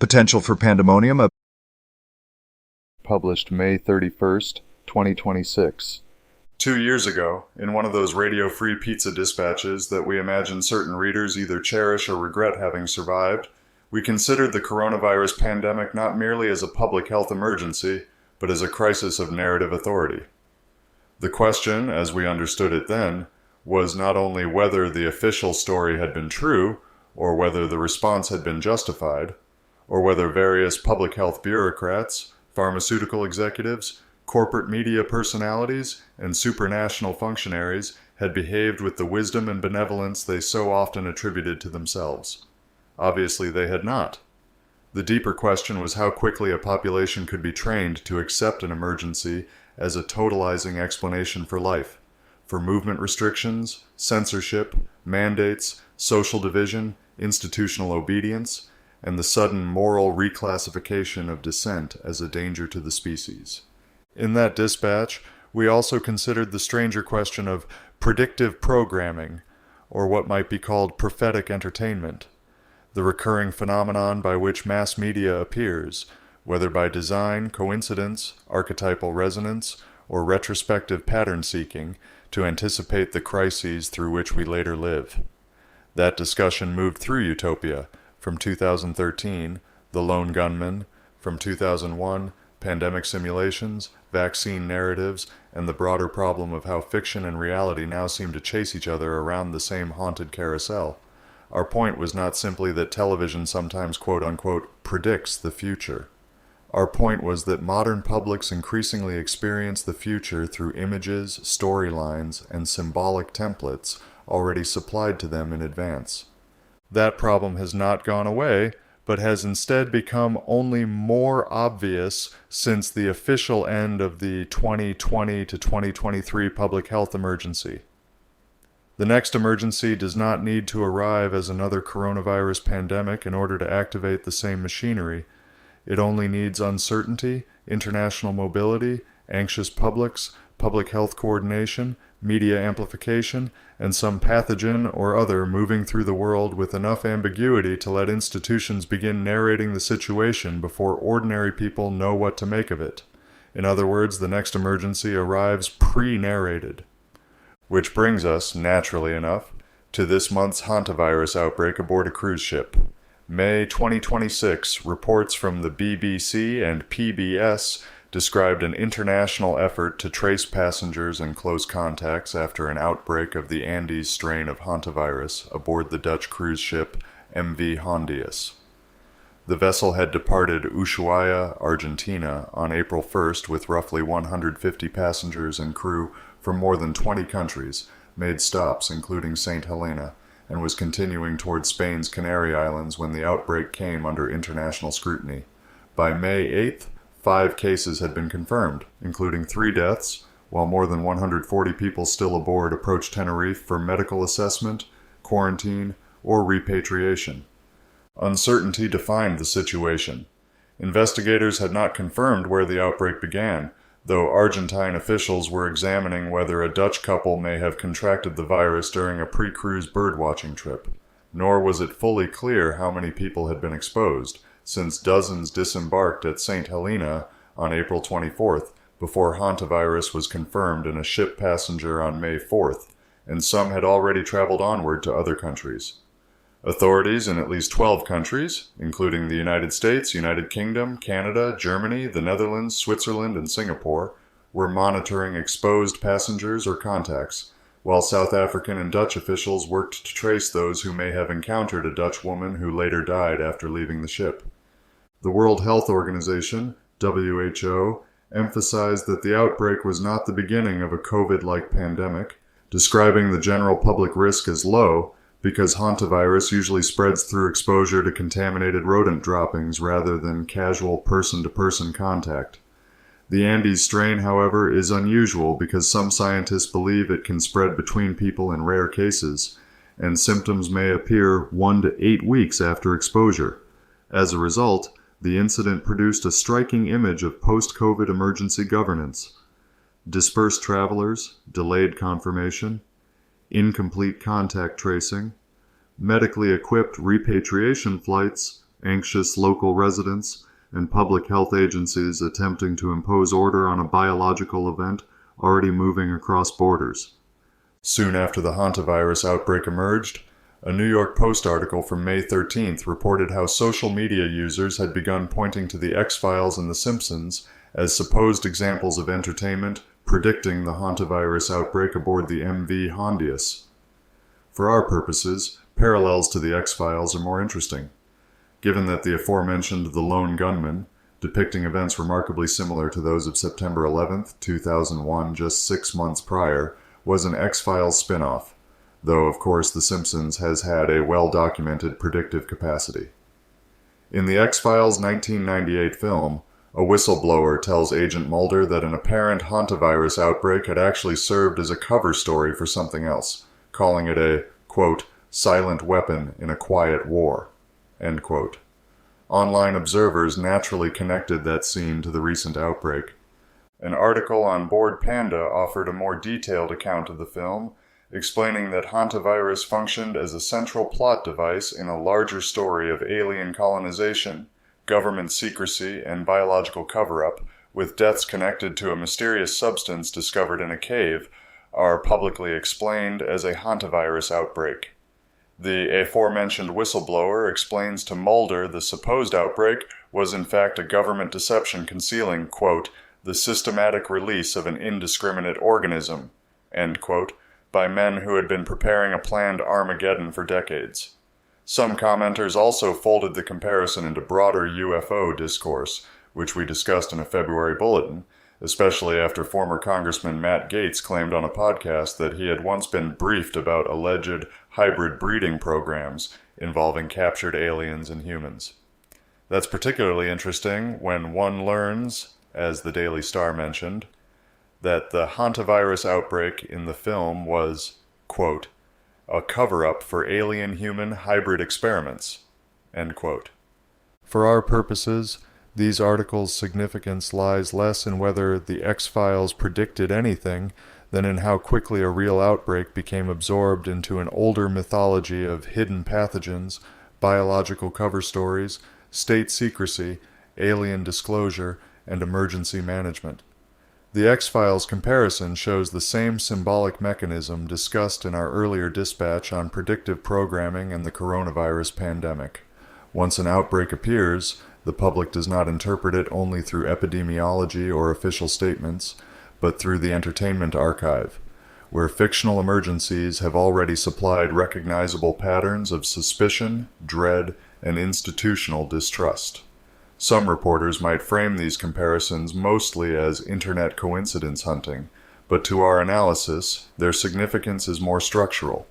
Potential for Pandemonium, published May 31st, 2026. 2 years ago, in one of those radio-free pizza dispatches that we imagine certain readers either cherish or regret having survived, we considered the coronavirus pandemic not merely as a public health emergency, but as a crisis of narrative authority. The question, as we understood it then, was not only whether the official story had been true, or whether the response had been justified, or whether various public health bureaucrats, pharmaceutical executives, corporate media personalities, and supranational functionaries had behaved with the wisdom and benevolence they so often attributed to themselves. Obviously they had not. The deeper question was how quickly a population could be trained to accept an emergency as a totalizing explanation for life, for movement restrictions, censorship, mandates, social division, institutional obedience, and the sudden moral reclassification of dissent as a danger to the species. In that dispatch, we also considered the stranger question of predictive programming, or what might be called prophetic entertainment, the recurring phenomenon by which mass media appears, whether by design, coincidence, archetypal resonance, or retrospective pattern-seeking, to anticipate the crises through which we later live. That discussion moved through Utopia, from 2013, The Lone Gunmen, from 2001, Pandemic Simulations, Vaccine Narratives, and the broader problem of how fiction and reality now seem to chase each other around the same haunted carousel. Our point was not simply that television sometimes quote-unquote predicts the future. Our point was that modern publics increasingly experience the future through images, storylines, and symbolic templates already supplied to them in advance. That problem has not gone away, but has instead become only more obvious since the official end of the 2020 to 2023 public health emergency. The next emergency does not need to arrive as another coronavirus pandemic in order to activate the same machinery. It only needs uncertainty, international mobility, anxious publics, public health coordination, media amplification, and some pathogen or other moving through the world with enough ambiguity to let institutions begin narrating the situation before ordinary people know what to make of it. In other words, the next emergency arrives pre-narrated. Which brings us, naturally enough, to this month's hantavirus outbreak aboard a cruise ship. May 2026 reports from the BBC and PBS described an international effort to trace passengers and close contacts after an outbreak of the Andes strain of hantavirus aboard the Dutch cruise ship MV Hondius. The vessel had departed Ushuaia, Argentina on April 1st with roughly 150 passengers and crew from more than 20 countries, made stops including St. Helena, and was continuing toward Spain's Canary Islands when the outbreak came under international scrutiny. By May 8th, 5 cases had been confirmed, including 3 deaths, while more than 140 people still aboard approached Tenerife for medical assessment, quarantine, or repatriation. Uncertainty defined the situation. Investigators had not confirmed where the outbreak began, though Argentine officials were examining whether a Dutch couple may have contracted the virus during a pre-cruise birdwatching trip. Nor was it fully clear how many people had been exposed, since dozens disembarked at St. Helena on April 24th before hantavirus was confirmed in a ship passenger on May 4th, and some had already traveled onward to other countries. Authorities in at least 12 countries, including the United States, United Kingdom, Canada, Germany, the Netherlands, Switzerland, and Singapore, were monitoring exposed passengers or contacts, while South African and Dutch officials worked to trace those who may have encountered a Dutch woman who later died after leaving the ship. The World Health Organization, WHO, emphasized that the outbreak was not the beginning of a COVID-like pandemic, describing the general public risk as low, because hantavirus usually spreads through exposure to contaminated rodent droppings rather than casual person-to-person contact. The Andes strain, however, is unusual because some scientists believe it can spread between people in rare cases, and symptoms may appear 1 to 8 weeks after exposure. As a result, the incident produced a striking image of post-COVID emergency governance. Dispersed travelers, delayed confirmation, incomplete contact tracing, medically equipped repatriation flights, anxious local residents, and public health agencies attempting to impose order on a biological event already moving across borders. Soon after the hantavirus outbreak emerged, a New York Post article from May 13th reported how social media users had begun pointing to the X-Files and The Simpsons as supposed examples of entertainment predicting the hantavirus outbreak aboard the MV Hondius. For our purposes, parallels to the X-Files are more interesting, given that the aforementioned The Lone Gunmen, depicting events remarkably similar to those of September 11th, 2001, just 6 months prior, was an X-Files spin-off, though of course The Simpsons has had a well-documented predictive capacity. In the X-Files 1998 film, a whistleblower tells Agent Mulder that an apparent hantavirus outbreak had actually served as a cover story for something else, calling it a, quote, silent weapon in a quiet war, end quote. Online observers naturally connected that scene to the recent outbreak. An article on Board Panda offered a more detailed account of the film, explaining that hantavirus functioned as a central plot device in a larger story of alien colonization, government secrecy, and biological cover-up, with deaths connected to a mysterious substance discovered in a cave, are publicly explained as a hantavirus outbreak. The aforementioned whistleblower explains to Mulder the supposed outbreak was in fact a government deception concealing, quote, the systematic release of an indiscriminate organism, end quote, by men who had been preparing a planned Armageddon for decades. Some commenters also folded the comparison into broader UFO discourse, which we discussed in a February bulletin, especially after former Congressman Matt Gaetz claimed on a podcast that he had once been briefed about alleged hybrid breeding programs involving captured aliens and humans. That's particularly interesting when one learns, as the Daily Star mentioned, that the hantavirus outbreak in the film was, quote, a cover-up for alien-human hybrid experiments, end quote. For our purposes, these articles' significance lies less in whether the X-Files predicted anything than in how quickly a real outbreak became absorbed into an older mythology of hidden pathogens, biological cover stories, state secrecy, alien disclosure, and emergency management. The X-Files comparison shows the same symbolic mechanism discussed in our earlier dispatch on predictive programming and the coronavirus pandemic. Once an outbreak appears, the public does not interpret it only through epidemiology or official statements, but through the entertainment archive, where fictional emergencies have already supplied recognizable patterns of suspicion, dread, and institutional distrust. Some reporters might frame these comparisons mostly as internet coincidence hunting, but to our analysis, their significance is more structural.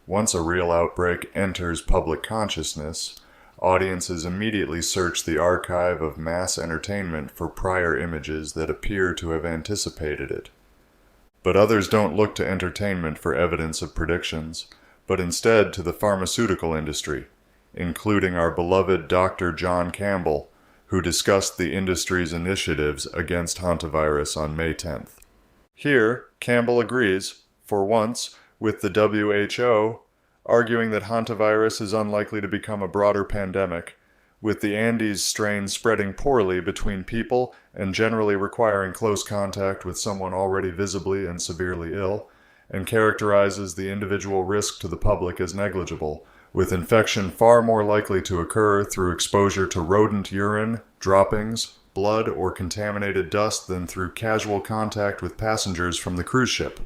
Once a real outbreak enters public consciousness, audiences immediately search the archive of mass entertainment for prior images that appear to have anticipated it. But others don't look to entertainment for evidence of predictions, but instead to the pharmaceutical industry, including our beloved Dr. John Campbell, who discussed the industry's initiatives against hantavirus on May 10th. Here, Campbell agrees, for once, with the WHO, arguing that hantavirus is unlikely to become a broader pandemic, with the Andes strain spreading poorly between people and generally requiring close contact with someone already visibly and severely ill, and characterizes the individual risk to the public as negligible, with infection far more likely to occur through exposure to rodent urine, droppings, blood, or contaminated dust than through casual contact with passengers from the cruise ship.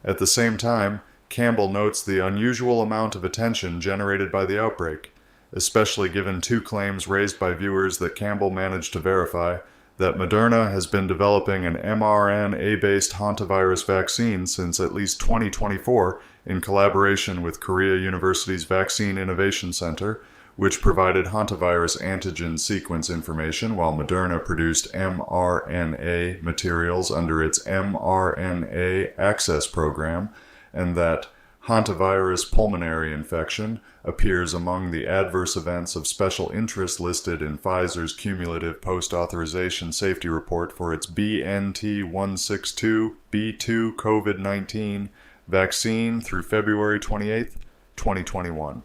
At the same time, Campbell notes the unusual amount of attention generated by the outbreak, especially given two claims raised by viewers that Campbell managed to verify, that Moderna has been developing an mRNA-based hantavirus vaccine since at least 2024 in collaboration with Korea University's Vaccine Innovation Center, which provided hantavirus antigen sequence information while Moderna produced mRNA materials under its mRNA Access Program, and that hantavirus pulmonary infection appears among the adverse events of special interest listed in Pfizer's cumulative post-authorization safety report for its BNT162b2 COVID-19 vaccine through February 28, 2021.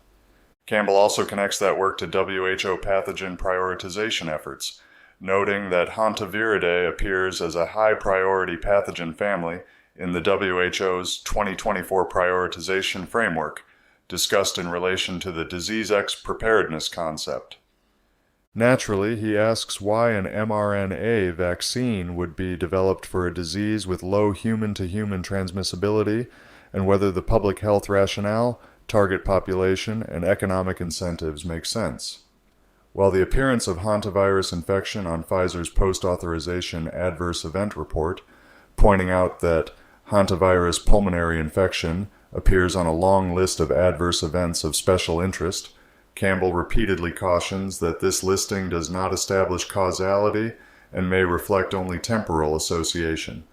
Campbell also connects that work to WHO pathogen prioritization efforts, noting that Hantaviride appears as a high-priority pathogen family in the WHO's 2024 prioritization framework, discussed in relation to the Disease X preparedness concept. Naturally, he asks why an mRNA vaccine would be developed for a disease with low human-to-human transmissibility, and whether the public health rationale, target population, and economic incentives make sense. While the appearance of hantavirus infection on Pfizer's post-authorization adverse event report, pointing out that hantavirus pulmonary infection appears on a long list of adverse events of special interest, Campbell repeatedly cautions that this listing does not establish causality and may reflect only temporal association,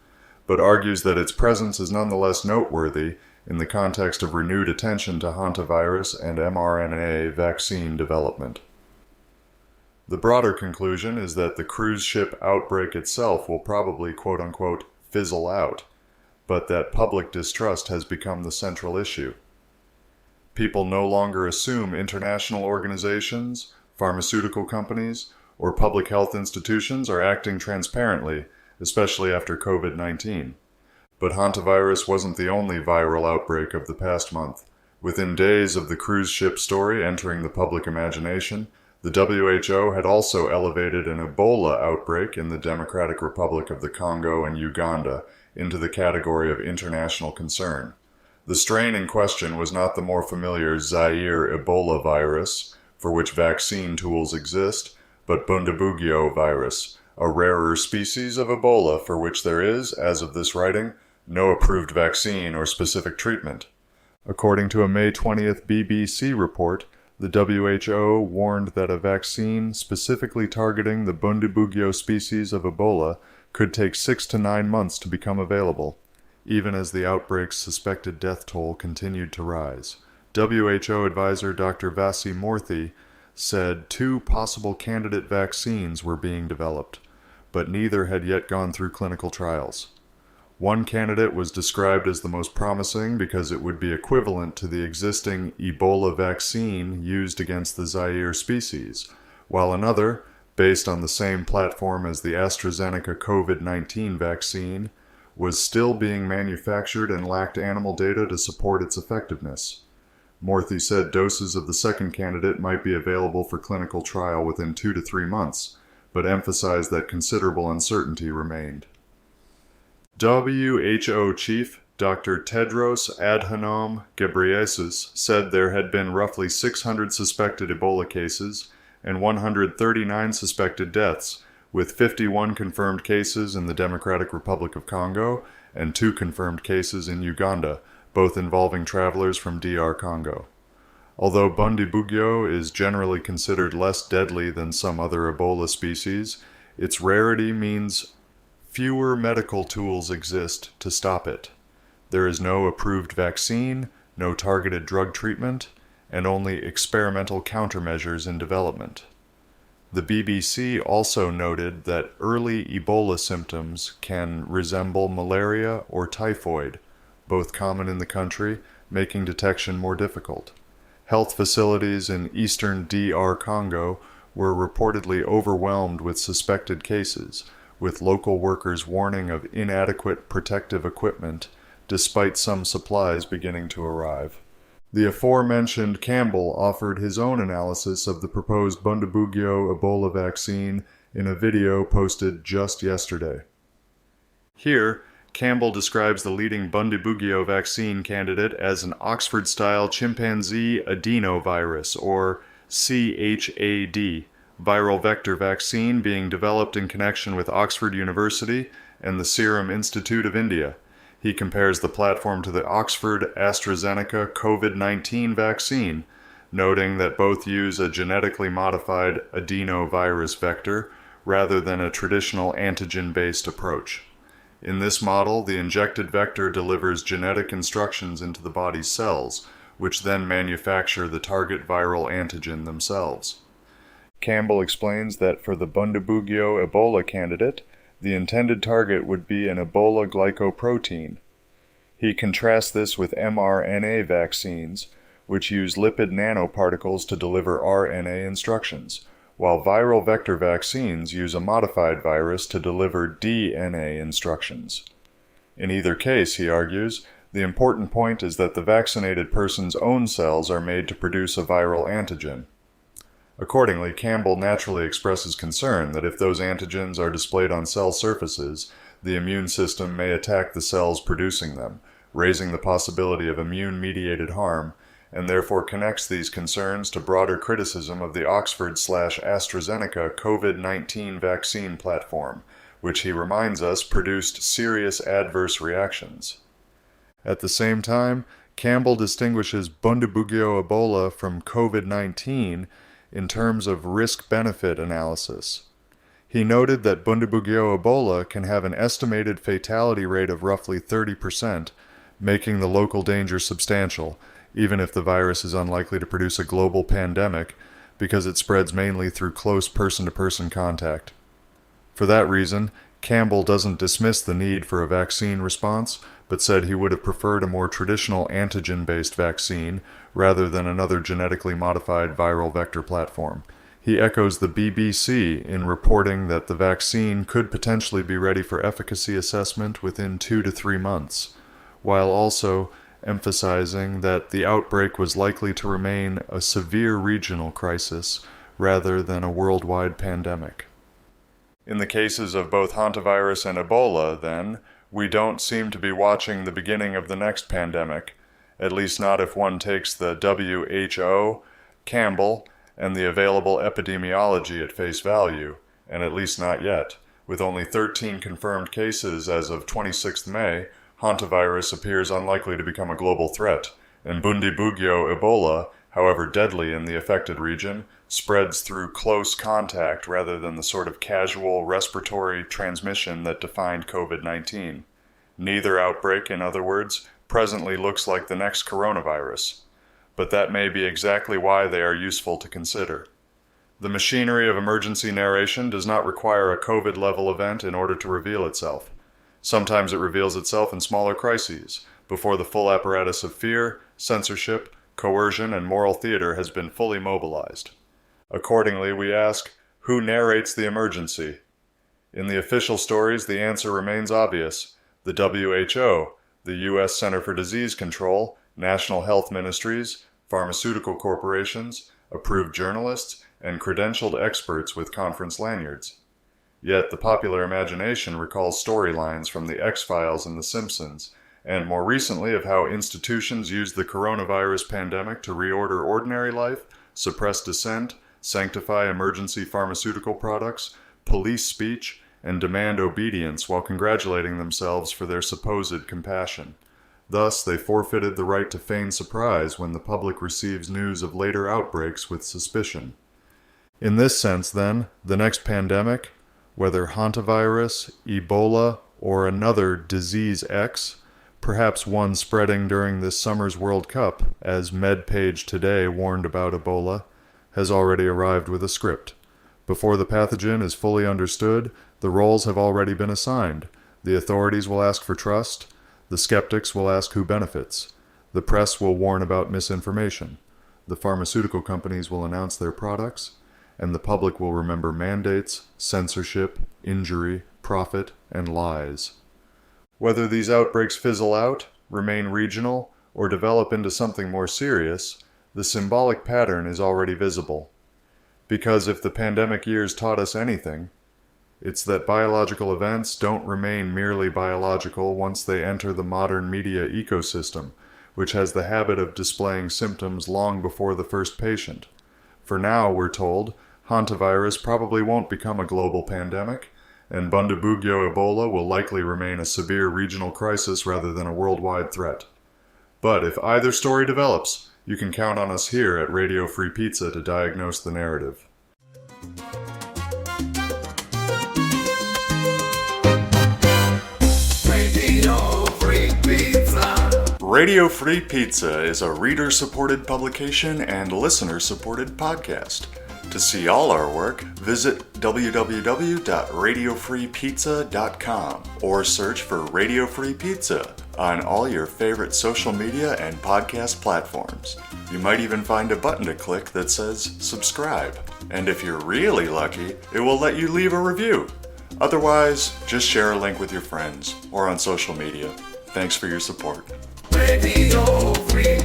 but argues that its presence is nonetheless noteworthy in the context of renewed attention to hantavirus and mRNA vaccine development. The broader conclusion is that the cruise ship outbreak itself will probably quote-unquote fizzle out, but that public distrust has become the central issue. People no longer assume international organizations, pharmaceutical companies, or public health institutions are acting transparently, especially after COVID-19. But hantavirus wasn't the only viral outbreak of the past month. Within days of the cruise ship story entering the public imagination, the WHO had also elevated an Ebola outbreak in the Democratic Republic of the Congo and Uganda into the category of international concern. The strain in question was not the more familiar Zaire Ebola virus, for which vaccine tools exist, but Bundibugyo virus, a rarer species of Ebola for which there is, as of this writing, no approved vaccine or specific treatment. According to a May 20th BBC report, the WHO warned that a vaccine specifically targeting the Bundibugyo species of Ebola could take 6 to 9 months to become available, even as the outbreak's suspected death toll continued to rise. WHO advisor Dr. Vasi Morthy said 2 possible candidate vaccines were being developed, but neither had yet gone through clinical trials. One candidate was described as the most promising because it would be equivalent to the existing Ebola vaccine used against the Zaire species, while another, based on the same platform as the AstraZeneca COVID-19 vaccine, was still being manufactured and lacked animal data to support its effectiveness. Morthy said doses of the second candidate might be available for clinical trial within 2 to 3 months, but emphasized that considerable uncertainty remained. WHO Chief Dr. Tedros Adhanom Ghebreyesus said there had been roughly 600 suspected Ebola cases and 139 suspected deaths, with 51 confirmed cases in the Democratic Republic of Congo and 2 confirmed cases in Uganda, both involving travelers from DR Congo. Although Bundibugyo is generally considered less deadly than some other Ebola species, its rarity means fewer medical tools exist to stop it. There is no approved vaccine, no targeted drug treatment, and only experimental countermeasures in development. The BBC also noted that early Ebola symptoms can resemble malaria or typhoid, both common in the country, making detection more difficult. Health facilities in eastern DR Congo were reportedly overwhelmed with suspected cases, with local workers warning of inadequate protective equipment, despite some supplies beginning to arrive. The aforementioned Campbell offered his own analysis of the proposed Bundibugyo Ebola vaccine in a video posted just yesterday. Here, Campbell describes the leading Bundibugyo vaccine candidate as an Oxford-style chimpanzee adenovirus, or CHAD, viral vector vaccine being developed in connection with Oxford University and the Serum Institute of India. He compares the platform to the Oxford AstraZeneca COVID-19 vaccine, noting that both use a genetically modified adenovirus vector rather than a traditional antigen-based approach. In this model, the injected vector delivers genetic instructions into the body's cells, which then manufacture the target viral antigen themselves. Campbell explains that for the Bundibugyo Ebola candidate, the intended target would be an Ebola glycoprotein. He contrasts this with mRNA vaccines, which use lipid nanoparticles to deliver RNA instructions, while viral vector vaccines use a modified virus to deliver DNA instructions. In either case, he argues, the important point is that the vaccinated person's own cells are made to produce a viral antigen. Accordingly, Campbell naturally expresses concern that if those antigens are displayed on cell surfaces, the immune system may attack the cells producing them, raising the possibility of immune-mediated harm, and therefore connects these concerns to broader criticism of the Oxford/AstraZeneca COVID-19 vaccine platform, which he reminds us produced serious adverse reactions. At the same time, Campbell distinguishes Bundibugyo Ebola from COVID-19 in terms of risk-benefit analysis. He noted that Bundibugyo Ebola can have an estimated fatality rate of roughly 30%, making the local danger substantial, even if the virus is unlikely to produce a global pandemic, because it spreads mainly through close person-to-person contact. For that reason, Campbell doesn't dismiss the need for a vaccine response, but said he would have preferred a more traditional antigen-based vaccine rather than another genetically modified viral vector platform. He echoes the BBC in reporting that the vaccine could potentially be ready for efficacy assessment within 2 to 3 months, while also emphasizing that the outbreak was likely to remain a severe regional crisis rather than a worldwide pandemic. In the cases of both hantavirus and Ebola, then, we don't seem to be watching the beginning of the next pandemic, at least not if one takes the WHO, Campbell, and the available epidemiology at face value, and at least not yet. With only 13 confirmed cases as of 26th May, hantavirus appears unlikely to become a global threat, and Bundibugyo Ebola, however deadly in the affected region, spreads through close contact rather than the sort of casual respiratory transmission that defined COVID-19. Neither outbreak, in other words, presently looks like the next coronavirus. But that may be exactly why they are useful to consider. The machinery of emergency narration does not require a COVID-level event in order to reveal itself. Sometimes it reveals itself in smaller crises, before the full apparatus of fear, censorship, coercion, and moral theater has been fully mobilized. Accordingly, we ask, who narrates the emergency? In the official stories, the answer remains obvious. The WHO, the U.S. Center for Disease Control, national health ministries, pharmaceutical corporations, approved journalists, and credentialed experts with conference lanyards. Yet the popular imagination recalls storylines from The X-Files and The Simpsons, and more recently of how institutions used the coronavirus pandemic to reorder ordinary life, suppress dissent, sanctify emergency pharmaceutical products, police speech, and demand obedience while congratulating themselves for their supposed compassion. Thus, they forfeited the right to feign surprise when the public receives news of later outbreaks with suspicion. In this sense, then, the next pandemic, whether hantavirus, Ebola, or another disease X, perhaps one spreading during this summer's World Cup, as MedPage Today warned about Ebola, has already arrived with a script. Before the pathogen is fully understood, the roles have already been assigned. The authorities will ask for trust. The skeptics will ask who benefits. The press will warn about misinformation. The pharmaceutical companies will announce their products. And the public will remember mandates, censorship, injury, profit, and lies. Whether these outbreaks fizzle out, remain regional, or develop into something more serious, the symbolic pattern is already visible. Because if the pandemic years taught us anything, it's that biological events don't remain merely biological once they enter the modern media ecosystem, which has the habit of displaying symptoms long before the first patient. For now, we're told, hantavirus probably won't become a global pandemic, and Bundibugyo Ebola will likely remain a severe regional crisis rather than a worldwide threat. But if either story develops, you can count on us here at Radio Free Pizza to diagnose the narrative. Radio Free Pizza. Radio Free Pizza is a reader-supported publication and listener-supported podcast. To see all our work, visit www.radiofreepizza.com or search for Radio Free Pizza on all your favorite social media and podcast platforms. You might even find a button to click that says subscribe. And if you're really lucky, it will let you leave a review. Otherwise, just share a link with your friends or on social media. Thanks for your support. Radio Free